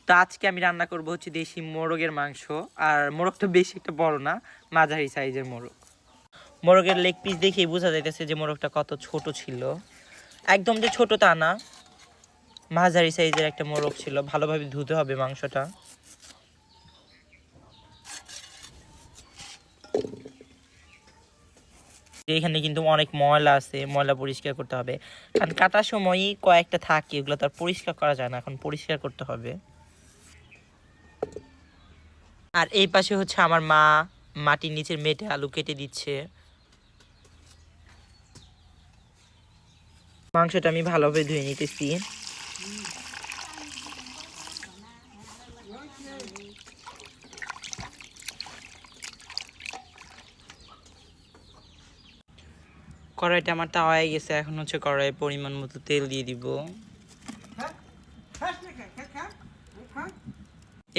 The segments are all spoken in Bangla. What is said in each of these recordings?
তো আজকে আমি রান্না করব হচ্ছে দেশি মোরগের মাংস। আর মোরগটা বেশি একটা বড় না, মাঝারি সাইজের মোরগ। মোরগের লেগ পিস দেখেই বোঝা যাইতেছে যে মোরগটা কত ছোট ছিল। একদম যে ছোট তা না, মাঝারি সাইজের একটা মোরগ ছিল। ভালোভাবে ধুতে হবে মাংসটা। এখানে কিন্তু অনেক ময়লা আছে, ময়লা পরিষ্কার করতে হবে, কারণ কাটার সময়ই কয়েকটা থাকে, এগুলো তার পরিষ্কার করা যায় না, এখন পরিষ্কার করতে হবে। আর এই পাশে হচ্ছে আমার মা মাটির নিচের মেটে আলু কেটে দিচ্ছে। মাংসটা আমি ভালোভাবে ধুয়ে নিতেছি। কড়াইটা আমার তাওয়ায় গেছে, এখন হচ্ছে কড়াইয়ে পরিমাণ মতো তেল দিয়ে দিব।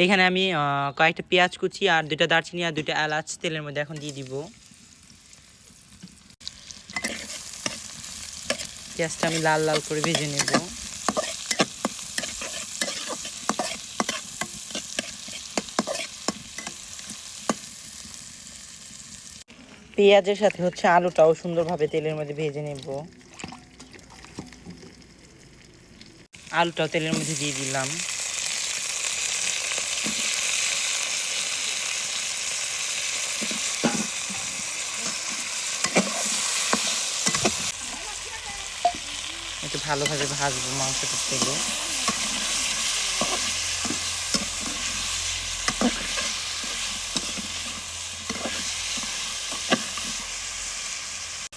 এখানে আমি কয়েকটা পেঁয়াজ কুচি আর 2টা দারচিনি আর 2টা এলাচ তেলের মধ্যে এখন দিয়ে দিব। পেঁয়াজটা আমি লাল লাল করে ভেজে নেব। পেঁয়াজের সাথে হচ্ছে আলুটাও সুন্দরভাবে তেলের মধ্যে ভেজে নেব। আলুটাও তেলের মধ্যে দিয়ে দিলাম। একটু ভালোভাবে ভাজবো মাংসটা তেলে।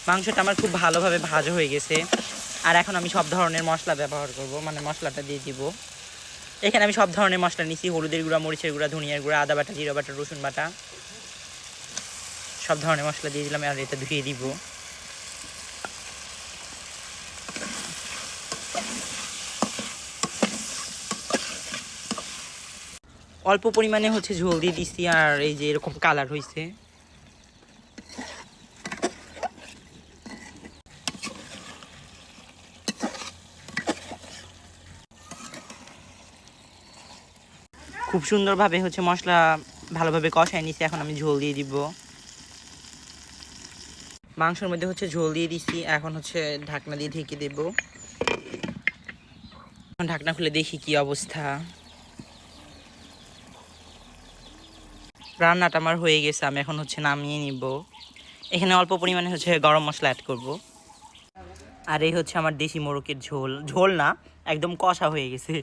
মাংসটা আমার খুব ভালোভাবে ভাজা হয়ে গেছে। আর এখন আমি সব ধরনের মশলা ব্যবহার করব, মানে মশলাটা দিয়ে দিব। এখানে আমি সব ধরনের মশলা নিচ্ছি: হলুদের গুঁড়া, মরিচের গুঁড়া, ধনিয়ার গুঁড়া, আদা বাটা, জিরা বাটা, রসুন বাটা, সব ধরনের মশলা দিয়ে দিলাম। আর এটা ধুয়ে দিব। অল্প পরিমাণে হচ্ছে ঝোল দিয়ে দিচ্ছি, আর এই যে এরকম কালার হয়েছে। খুব সুন্দরভাবে হচ্ছে মশলা ভালোভাবে কষায় নিছি। এখন আমি ঝোল দিয়ে দিব। মাংসের মধ্যে হচ্ছে ঝোল দিয়ে দিছি, এখন হচ্ছে ঢাকনা দিয়ে ঢেকে দেব। ঢাকনা খুলে দেখি কি অবস্থা। রান্নাটা আমার হয়ে গেছে, আমি এখন হচ্ছে নামিয়ে নিব। এখানে অল্প পরিমাণে হচ্ছে গরম মশলা অ্যাড করব। আর এই হচ্ছে আমার দেশি মোরগের ঝোল। ঝোল না, একদম কষা হয়ে গেছে।